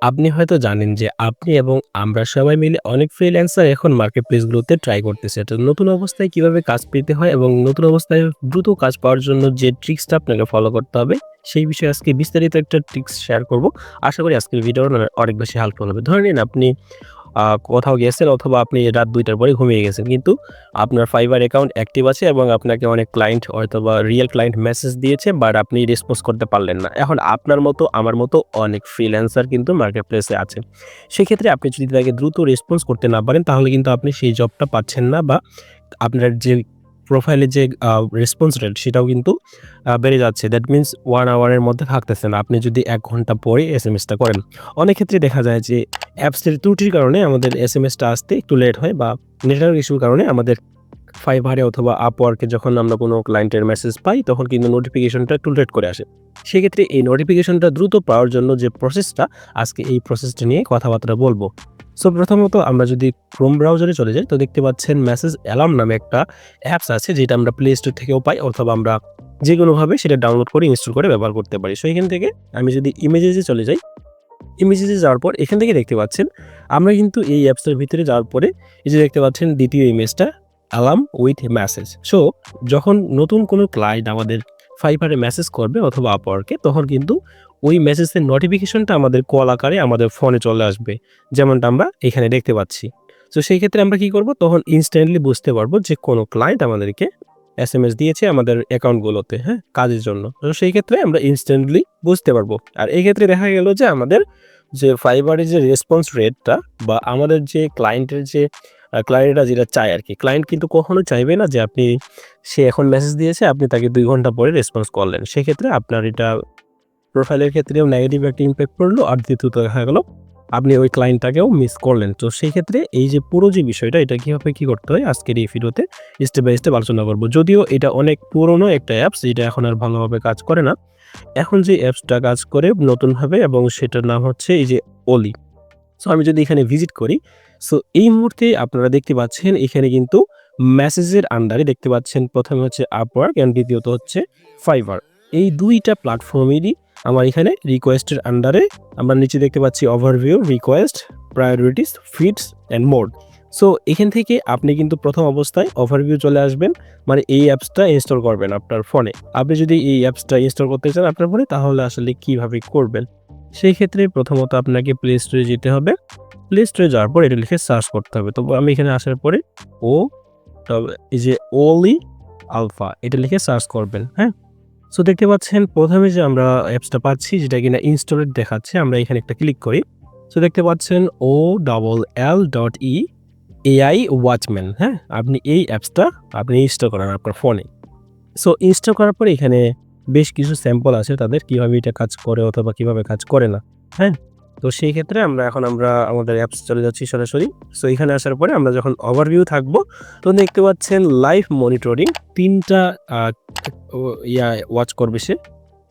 আপনি হয়তো জানেন যে আপনি এবং আমরা সবাই মিলে অনেক ফ্রিল্যান্সার এখন মার্কেট প্লেসগুলোতে ট্রাই করতেছে। তো নতুন অবস্থায় কিভাবে কাজ পেতে হয় এবং নতুন অবস্থায় দ্রুত কাজ পাওয়ার জন্য যে ট্রিক্সটা আপনাকে ফলো করতে হবে, সেই বিষয়ে আজকে বিস্তারিত একটা ট্রিক্স শেয়ার করব। আশা করি আজকের ভিডিওটা অনেক বেশি হেল্পফুল হবে। ধরে নিন আপনি কোথাও গেছেন অথবা আপনি রাত ২ টার পরে ঘুমিয়ে গেছেন। কিন্তু আপনার Fiverr অ্যাকাউন্ট অ্যাক্টিভ আছে এবং আপনাকে অনেক ক্লায়েন্ট হয়তোবা রিয়াল ক্লায়েন্ট মেসেজ দিয়েছে বাট আপনি রেসপন্স করতে পারলেন না। এখন আপনার মতো আমার মতো অনেক ফ্রিল্যান্সার কিন্তু মার্কেট প্লেসে আছে। সেক্ষেত্রে আপনি যদি তাকে দ্রুত রেসপন্স করতে না পারেন তাহলে কিন্তু আপনি সেই জবটা পাচ্ছেন না বা আপনার যে প্রোফাইলে যে রেসপন্স রেট সেটাও কিন্তু বেড়ে যাচ্ছে। দ্যাট মিনস 1 আওয়ারের মধ্যে থাকতেছে না। আপনি যদি ১ ঘন্টা পরে এসএমএসটা করেন। অনেক ক্ষেত্রে দেখা যায় যে অ্যাপসের ত্রুটির কারণে আমাদের এসএমএসটা আসতে একটু লেট হয় বা নেটওয়ার্ক ইস্যুর কারণে আমাদের Fiverr অথবা Upwork এ যখন আমরা কোনো ক্লায়েন্টের মেসেজ পাই তখন কিন্তু নোটিফিকেশনটা একটু লেট করে আসে। সেক্ষেত্রে এই নোটিফিকেশনটা দ্রুত পাওয়ার জন্য যে প্রসেসটা, আজকে এই প্রসেসটা নিয়ে কথাবার্তা বলব। সো প্রথমত আমরা যদি Chrome ব্রাউজারে চলে যাই তো দেখতে পাচ্ছেন মেসেজ অ্যালার্ম নামে একটা অ্যাপস আছে যেটা আমরা Play Store থেকেও পাই অথবা আমরা যেকোনোভাবে সেটা ডাউনলোড করে ইনস্টল করে ব্যবহার করতে পারি। সো এখান থেকে আমি যদি ইমেজেসে চলে যাই, ইমেজেসে যাওয়ার পর এখান থেকে দেখতে পাচ্ছেন আমরা কিন্তু এই অ্যাপসটার ভিতরে যাওয়ার পরে এই যে দেখতে পাচ্ছেন দ্বিতীয় ইমেজটা অ্যালার্ম উইথ মেসেজ। সো যখন নতুন কোনো ক্লায়েন্ট আমাদের Fiverr এ মেসেজ করবে অথবা Upwork এ তখন কিন্তু ওই মেসেজের নোটিফিকেশনটা আমাদের কল আকারে আমাদের ফোনে চলে আসবে। যেমনটা আমরা এখানে দেখতে পাচ্ছি। সো সেই ক্ষেত্রে আমরা কি করব? তখন ইনস্ট্যান্টলি বুঝতে পারবো যে কোনো ক্লায়েন্ট আমাদেরকে এসএমএস দিয়েছে আমাদের অ্যাকাউন্টগুলোতে, হ্যাঁ? কাজের জন্য। তো সেই ক্ষেত্রে আমরা ইনস্ট্যান্টলি বুঝতে পারবো। আর এই ক্ষেত্রে দেখা গেল যে আমাদের যে Fiverr এর যে রেসপন্স রেটটা বা আমাদের যে ক্লায়েন্টের যে ক্লায়েন্টরা যেটা চায় আরকি। ক্লায়েন্ট কিন্তু কখনো চাইবে না যে সে এখন মেসেজ দিয়েছে, আপনি তাকে ২ ঘন্টা পরে রেসপন্স করলেন। সেক্ষেত্রে আপনার এটা প্রোফাইলের ক্ষেত্রেও নেগেটিভ একটা ইমপ্যাক্ট পড়লো। আর দ্বিতীয়ত দেখা গেল আপনি ওই ক্লায়েন্টটাকেও মিস করলেন। তো সেই ক্ষেত্রে এই যে পুরো যে বিষয়টা এটা কিভাবে কি করতে হয় আজকের এই ভিডিওতে স্টেপ বাই স্টেপ আলোচনা করব। যদিও এটা অনেক পুরনো একটা অ্যাপস, যেটা এখন আর ভালোভাবে কাজ করে না। এখন যে অ্যাপসটা কাজ করে নতুনভাবে এবং সেটার নাম হচ্ছে এই যে Oli। সো আমি যদি এখানে ভিজিট করি, সো এই মুহূর্তে আপনারা দেখতে পাচ্ছেন এখানে কিন্তু মেসেজের আন্ডারে দেখতে পাচ্ছেন ১ম এ হচ্ছে Upwork অ্যান্ড দ্বিতীয়ত হচ্ছে Fiverr। এই ২ টা প্ল্যাটফর্মেরই আমার এখানে রিকোয়েস্টের আন্ডারে আমরা নিচে দেখতে পাচ্ছি overview, request, priorities, feeds and more. So এখান থেকে আপনি কিন্তু প্রথম অবস্থায় ওভারভিউ চলে আসবেন। মানে এই অ্যাপসটা ইনস্টল করবেন আপনার ফোনে। আপনি যদি এই অ্যাপসটা ইনস্টল করতে চান আপনার ফোনে তাহলে আসলে কিভাবে করবেন? সেই ক্ষেত্রে প্রথমত আপনাকে Play Store এ যেতে হবে। Play Store এ যাওয়ার পর এটা লিখে সার্চ করতে হবে। তো আমি এখানে আসার পরে ও তবে এই যে Oli Alpha এটা লিখে সার্চ করবেন, হ্যাঁ? সো দেখতে পাচ্ছেন ১ম এ যে আমরা অ্যাপসটা পাচ্ছি যেটা কিনা ইনস্টলেড দেখাচ্ছে। আমরা এখানে একটা ক্লিক করি। সো দেখতে পাচ্ছেন OLL.E AI Watchman, হ্যাঁ? আপনি এই অ্যাপসটা আপনি ইনস্টল করেন আপনার ফোনে। সো ইনস্টল করার পরে এখানে বেশ কিছু স্যাম্পল আছে তাদের কিভাবে এটা কাজ করে অথবা কিভাবে কাজ করে না, হ্যাঁ? তো সেই ক্ষেত্রে আমরা আমাদের অ্যাপস চলে যাচ্ছি সরাসরি। সো এখানে আসার পরে আমরা যখন ওভারভিউ থাকবো তো দেখতে পাচ্ছেন লাইভ মনিটরিং ৩ টা আ ও ওয়াচ করবে সে।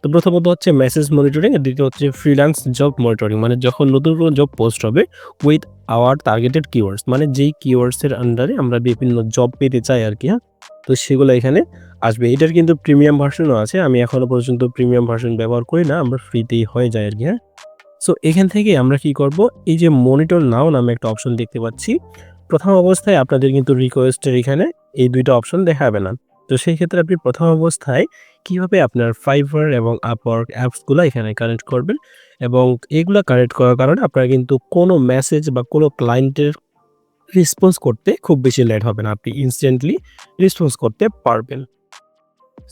তো প্রথমত হচ্ছে মেসেজ মনিটরিং আর দ্বিতীয় হচ্ছে ফ্রিল্যান্স জব মনিটরিং। মানে যখন নতুন কোনো জব পোস্ট হবে উইথ আওয়ার টার্গেটেড কিওয়ার্ডস, মানে যেই কিওয়ার্ডস এর আন্ডারে আমরা বিভিন্ন জব পেতে চাই আরকি, হ্যাঁ? তো সেগুলো এখানে আসবে। এটার কিন্তু প্রিমিয়াম ভার্সনও আছে। আমি এখনো পর্যন্ত প্রিমিয়াম ভার্সন ব্যবহার করি না। আমরা ফ্রিতেই হয়ে যায় আরকি, হ্যাঁ? সো এখান থেকে আমরা কি করব? এই যে মনিটর নাও নামে একটা অপশন দেখতে পাচ্ছি। প্রথম অবস্থায় আপনাদের কিন্তু রিকোয়েস্টের এখানে এই ২ টা অপশন দেখাবে না। তো সেই ক্ষেত্রে আপনি প্রথম অবস্থায় কিভাবে আপনার Fiverr এবং Upwork অ্যাপসগুলা এখানে কানেক্ট করবেন এবং এগুলা কানেক্ট করার কারণে আপনারা কিন্তু কোনো মেসেজ বা কোনো ক্লায়েন্টের রেসপন্স করতে খুব বেশি লেট হবে না। আপনি ইনস্ট্যান্টলি রেসপন্স করতে পারবেন।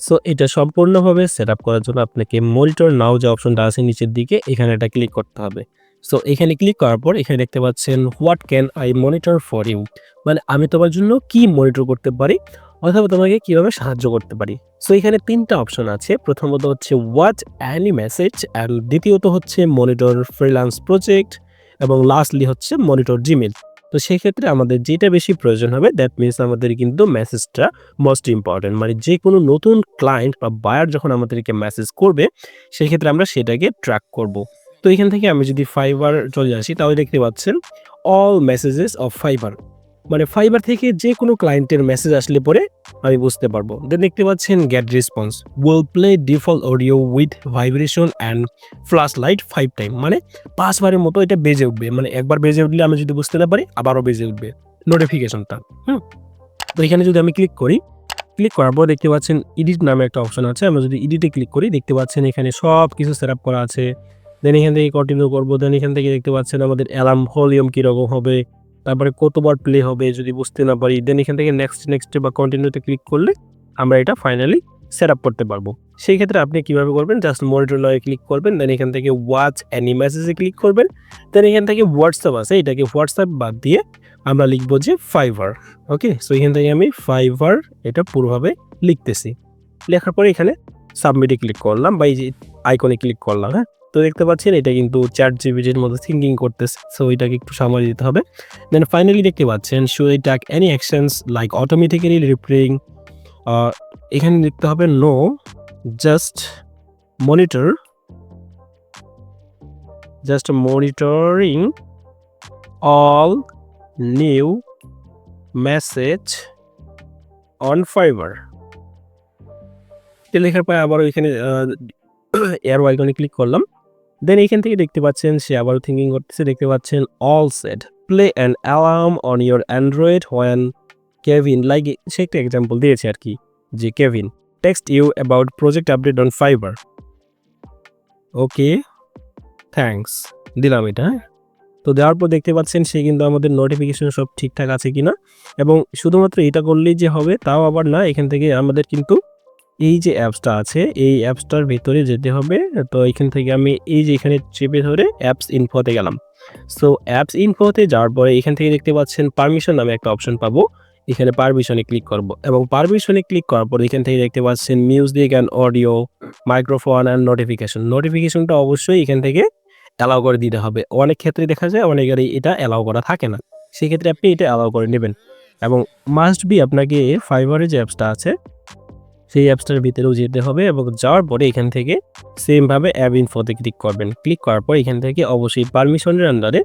সো এটা সম্পূর্ণভাবে সেটআপ করার জন্য আপনাকে মনিটর নাও যে অপশনটা আছে নিচের দিকে এখানে এটা ক্লিক করতে হবে। সো এখানে ক্লিক করার পর এখানে দেখতে পাচ্ছেন what can I monitor for you? মানে আমি তোমার জন্য কি মনিটর করতে পারি অথবা তোমাকে কিভাবে সাহায্য করতে পারি? সো এখানে ৩ টা অপশন আছে। প্রথমত হচ্ছে ওয়াচ অ্যানি মেসেজ অ্যান্ড দ্বিতীয়ত হচ্ছে মনিটর ফ্রিল্যান্স প্রজেক্ট এবং লাস্টলি হচ্ছে মনিটর জিমেইল। তো সেক্ষেত্রে আমাদের যেটা বেশি প্রয়োজন হবে দ্যাট মিনস আমাদের কিন্তু মেসেজটা মোস্ট ইম্পর্টেন্ট। মানে যেকোনো নতুন ক্লায়েন্ট বা বায়ার যখন আমাদেরকে মেসেজ করবে, সেক্ষেত্রে আমরা সেটাকে ট্র্যাক করব। তো এখান থেকে আমি যদি Fiverr চলে আসি তাহলে দেখতে পাচ্ছেন অল মেসেজেস অফ Fiverr। মানে ফাইবার থেকে যে কোনো ক্লায়েন্টের মেসেজ আসলে পরে আমি বুঝতে পারবো। দেন দেখতে পাচ্ছেন get response will play default audio with vibration and flash light 5 time, মানে 5 বারের মতো এটা বেজে উঠবে। মানে একবার বেজে উঠলে আমি যদি বুঝতে না পারি আবারও বেজে উঠবে নোটিফিকেশনটা। তো এখানে যদি আমি ক্লিক করি, ক্লিক করার পর দেখতে পাচ্ছেন এডিট নামে একটা অপশন আছে। আমরা যদি এডিটে ক্লিক করি দেখতে পাচ্ছেন এখানে সব কিছু সেট আপ করা আছে। দেন এখান থেকে কন্টিনিউ করবো। দেন এখান থেকে দেখতে পাচ্ছেন আমাদের অ্যালার্ম ভলিউম কীরকম হবে, তারপরে কতবার প্লে হবে যদি বুঝতে না পারি। দেন এখান থেকে নেক্সট বা কন্টিনিউতে ক্লিক করলে আমরা এটা ফাইনালি সেট আপ করতে পারবো। সেই ক্ষেত্রে আপনি কীভাবে করবেন, জাস্ট মনিটর লয়ে ক্লিক করবেন। দেন এখান থেকে ওয়াচ অ্যানি মেসেজে ক্লিক করবেন। দেন এখান থেকে হোয়াটসঅ্যাপ আছে, এটাকে হোয়াটসঅ্যাপ বাদ দিয়ে আমরা লিখবো যে ফাইবার। ওকে, সো এখান থেকে আমি ফাইবার এটা পুরোভাবে লিখতেছি। লেখার পরে এখানে সাবমিটে ক্লিক করলাম বা এই যে আইকনে ক্লিক করলাম। হ্যাঁ, তো দেখতে পাচ্ছেন এটা কিন্তু ChatGPT-র মধ্যে থিঙ্কিং করতেছে, সো এটাকে একটু সময় দিতে হবে। দেন ফাইনালি দেখতে পাচ্ছেন show it take any actions like automatically replaying, এখানে লিখতে হবে no, just monitor, just monitoring all new message on Fiverr. লেখার পরে আবার এখানে এরো আইকনে ক্লিক করলাম। দেন এখান থেকে দেখতে পাচ্ছেন সে আবারও থিঙ্কিং করতেছে। দেখতে পাচ্ছেন all set play an alarm on your Android when Kevin, like সে একটা এক্সাম্পল দিয়েছে আর কি, যে Kevin text you about project update on Fiverr. Okay, thanks দিলাম এটা। তো দেওয়ার পর দেখতে পাচ্ছেন সে কিন্তু আমাদের নোটিফিকেশন সব ঠিকঠাক আছে কিনা, এবং শুধুমাত্র এটা করলেই যে হবে তাও আবার না। এখান থেকে আমাদের কিন্তু এই যে অ্যাপসটা আছে এই অ্যাপসটার ভিতরে যেতে হবে। তো এখান থেকে আমি এই যে এখানে চেপে ধরে অ্যাপস ইনফোতে গেলাম। সো অ্যাপস ইনফোতে যাওয়ার পরে এখান থেকে দেখতে পাচ্ছেন পারমিশন নামে একটা অপশন পাবো। এখানে পারমিশনে ক্লিক করব, এবং পারমিশনে ক্লিক করার পর এখান থেকে দেখতে পাচ্ছেন music and audio, microphone and নোটিফিকেশনটা অবশ্যই এখান থেকে অ্যালাউ করে দিতে হবে। অনেক ক্ষেত্রে দেখা যায় অনেকেরই এটা অ্যালাউ করা থাকে না, সেক্ষেত্রে আপনি এটা অ্যালাউ করে নেবেন। এবং মাস্ট বি আপনাকে ফাইবারের যে অ্যাপসটা আছে সেই অ্যাপসটার ভিতরেও যেতে হবে, এবং যাওয়ার পরে এখান থেকে সেমভাবে অ্যাপ ইনফোতে ক্লিক করবেন। ক্লিক করার পর এখান থেকে অবশ্যই পারমিশনের আন্ডারে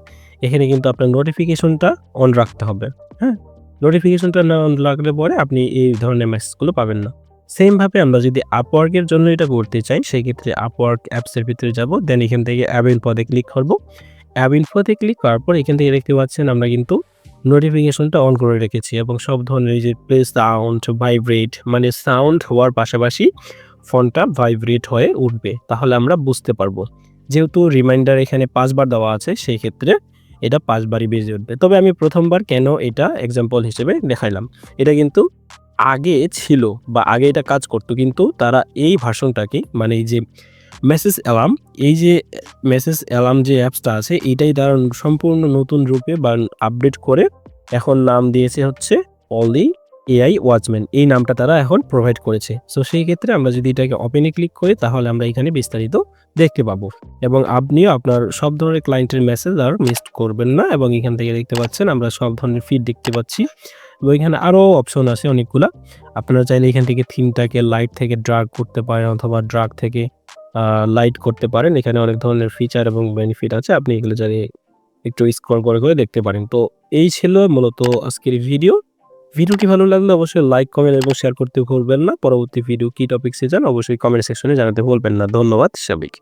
এখানে কিন্তু আপনার নোটিফিকেশনটা অন রাখতে হবে। হ্যাঁ, নোটিফিকেশনটা না অন রাখলে পরে আপনি এই ধরনের মেসেজগুলো পাবেন না। সেমভাবে আমরা যদি আপওয়ার্কের জন্য এটা করতে চাই সেক্ষেত্রে আপওয়ার্ক অ্যাপসের ভিতরে যাব। দেন এখান থেকে অ্যাপ ইনফোতে ক্লিক করব। অ্যাপ ইনফোতে ক্লিক করার পর এখান থেকে দেখতে পাচ্ছেন আমরা কিন্তু নোটিফিকেশনটা অন করে রেখেছি, এবং সব ধরনের এই যে প্লে সাউন্ড ভাইব্রেট, মানে সাউন্ড হওয়ার পাশাপাশি ফোনটা ভাইব্রেট হয়ে উঠবে, তাহলে আমরা বুঝতে পারবো। যেহেতু রিমাইন্ডার এখানে 5 বার দেওয়া আছে সেই ক্ষেত্রে এটা 5 বারই বেজে উঠবে। তবে আমি প্রথমবার কেন এটা এক্সাম্পল হিসেবে দেখাইলাম, এটা কিন্তু আগে ছিল বা আগে এটা কাজ করতো, কিন্তু তারা এই ভার্সনটাকে মানে এই যে মেসেজ অ্যালার্ম, এই যে মেসেজ অ্যালার্ম যে অ্যাপসটা আছে এটাই তারা সম্পূর্ণ নতুন রূপে বা আপডেট করে এখন নাম দিয়েছে হচ্ছে অলি এআই ওয়াচম্যান, এই নামটা তারা এখন প্রোভাইড করেছে। সো সেই ক্ষেত্রে আমরা যদি এটাকে ওপেনে ক্লিক করি তাহলে আমরা এখানে বিস্তারিত দেখতে পাবো, এবং আপনিও আপনার সব ধরনের ক্লায়েন্টের মেসেজ আর মিস করবেন না। এবং এখান থেকে দেখতে পাচ্ছেন আমরা সব ধরনের ফিড দেখতে পাচ্ছি, এবং এখানে আরও অপশন আছে অনেকগুলা। আপনারা চাইলে এখান থেকে থিমটাকে লাইট থেকে ড্রাগ করতে পারেন অথবা ড্রাগ থেকে লাইট করতে পারেন। এখানে অনেক ধরনের ফিচার এবং বেনিফিট আছে, আপনি এগুলো চাইলে একটু স্ক্রল করে দেখতে পারেন। তো এই ছিল মূলত আজকের ভিডিওটি ভালো লাগলে অবশ্যই লাইক, কমেন্ট এবং শেয়ার করতে ভুলবেন না। পরবর্তী ভিডিও কি টপিকসে চান অবশ্যই কমেন্ট সেকশনে জানাতে ভুলবেন না। ধন্যবাদ সবাইকে।